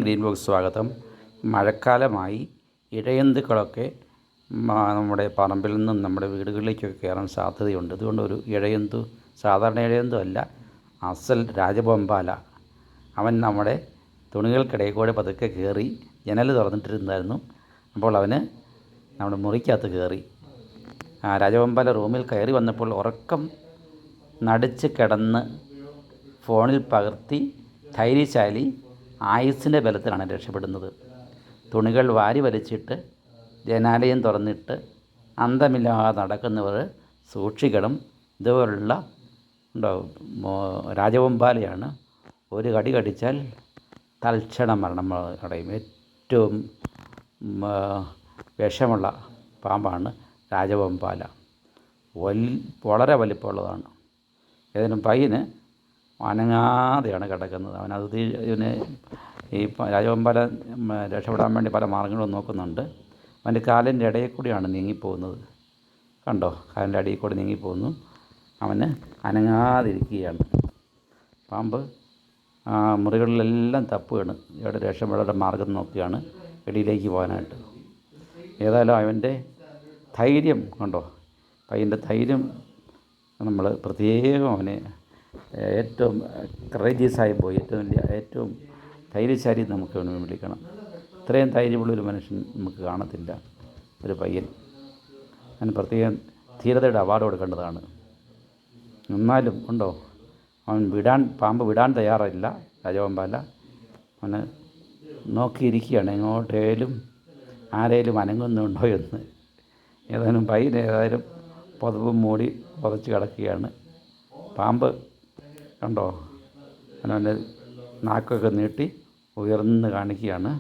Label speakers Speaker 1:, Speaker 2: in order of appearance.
Speaker 1: Green box സ്വാഗതം. മഴക്കാലമായി ഇഴജന്തുക്കളൊക്കെ നമ്മുടെ പറമ്പിൽ നിന്നും നമ്മുടെ വീടുകളിലേക്കൊക്കെ കയറാൻ സാധ്യതയുണ്ട്. അതുകൊണ്ട് ഒരു ഇഴജന്തു, സാധാരണ ഇഴജന്തു അല്ല, അസൽ രാജവെമ്പാല, അവൻ നമ്മുടെ തുണികൾക്കിടയിൽ കൂടെ പതുക്കെ കയറി ജനൽ തുറന്നിട്ടിരുന്നായിരുന്നു. അപ്പോൾ അവന് നമ്മുടെ മുറിക്കകത്ത് കയറി. രാജവെമ്പാല റൂമിൽ കയറി വന്നപ്പോൾ ഉറക്കം നടിച്ച് കിടന്ന് ഫോണിൽ പകർത്തി ധൈര്യശാലി ആയുസ്സിൻ്റെ ബലത്തിലാണ് രക്ഷപ്പെടുന്നത്. തുണികൾ വാരി വലിച്ചിട്ട് ജനാലയം തുറന്നിട്ട് അന്തമില്ലാതെ നടക്കുന്നവർ സൂക്ഷിക്കണം. ഇതുപോലുള്ള രാജവെമ്പാലയാണ്. ഒരു കടി കടിച്ചാൽ തൽക്ഷണം മരണം അടയും. ഏറ്റവും വിഷമുള്ള പാമ്പാണ് രാജവെമ്പാല. വളരെ വലിപ്പമുള്ളതാണ്. ഏതായാലും പയ്യന് അനങ്ങാതെയാണ് കിടക്കുന്നത്. ഇതിന് ഈ രാജവെമ്പാല രക്ഷപ്പെടാൻ വേണ്ടി പല മാർഗ്ഗങ്ങളും നോക്കുന്നുണ്ട്. അവൻ്റെ കാലിൻ്റെ ഇടയിൽ കൂടിയാണ് നീങ്ങിപ്പോകുന്നത്. കണ്ടോ, കാലിൻ്റെ അടിയിൽ കൂടി നീങ്ങിപ്പോകുന്നു. അവന് അനങ്ങാതിരിക്കുകയാണ്. പാമ്പ് മുറികളിലെല്ലാം തപ്പുകയാണ്. ഇവിടെ രക്ഷപ്പെടാൻ മാർഗ്ഗം നോക്കുകയാണ് വെളിയിലേക്ക് പോകാനായിട്ട്. ഏതായാലും അവൻ്റെ ധൈര്യം കണ്ടോ, പയ്യൻ്റെ ധൈര്യം നമ്മൾ പ്രത്യേകം അവനെ ഏറ്റവും കറേജിയസായി പോയി, ഏറ്റവും ധൈര്യശാലി നമുക്ക് അവനെ വിളിക്കണം. ഇത്രയും ധൈര്യമുള്ളൊരു മനുഷ്യൻ നമുക്ക് കാണത്തില്ല. ഒരു പയ്യൻ, അവന് പ്രത്യേകം ധീരതയുടെ അവാർഡ് കൊടുക്കേണ്ടതാണ്. എന്നാലും ഉണ്ടോ, പാമ്പ് വിടാൻ തയ്യാറില്ല. രാജവെമ്പാല അവന് നോക്കിയിരിക്കുകയാണ് എങ്ങോട്ടേലും ആരേലും അനങ്ങുന്നുണ്ടോ എന്ന്. ഏതായാലും പുതപ്പും മൂടി പുതച്ച് കിടക്കുകയാണ്. പാമ്പ് കണ്ടോ, അവൻ്റെ നാക്കൊക്കെ നീട്ടി ഉയർന്ന് കാണിക്കുകയാണ്.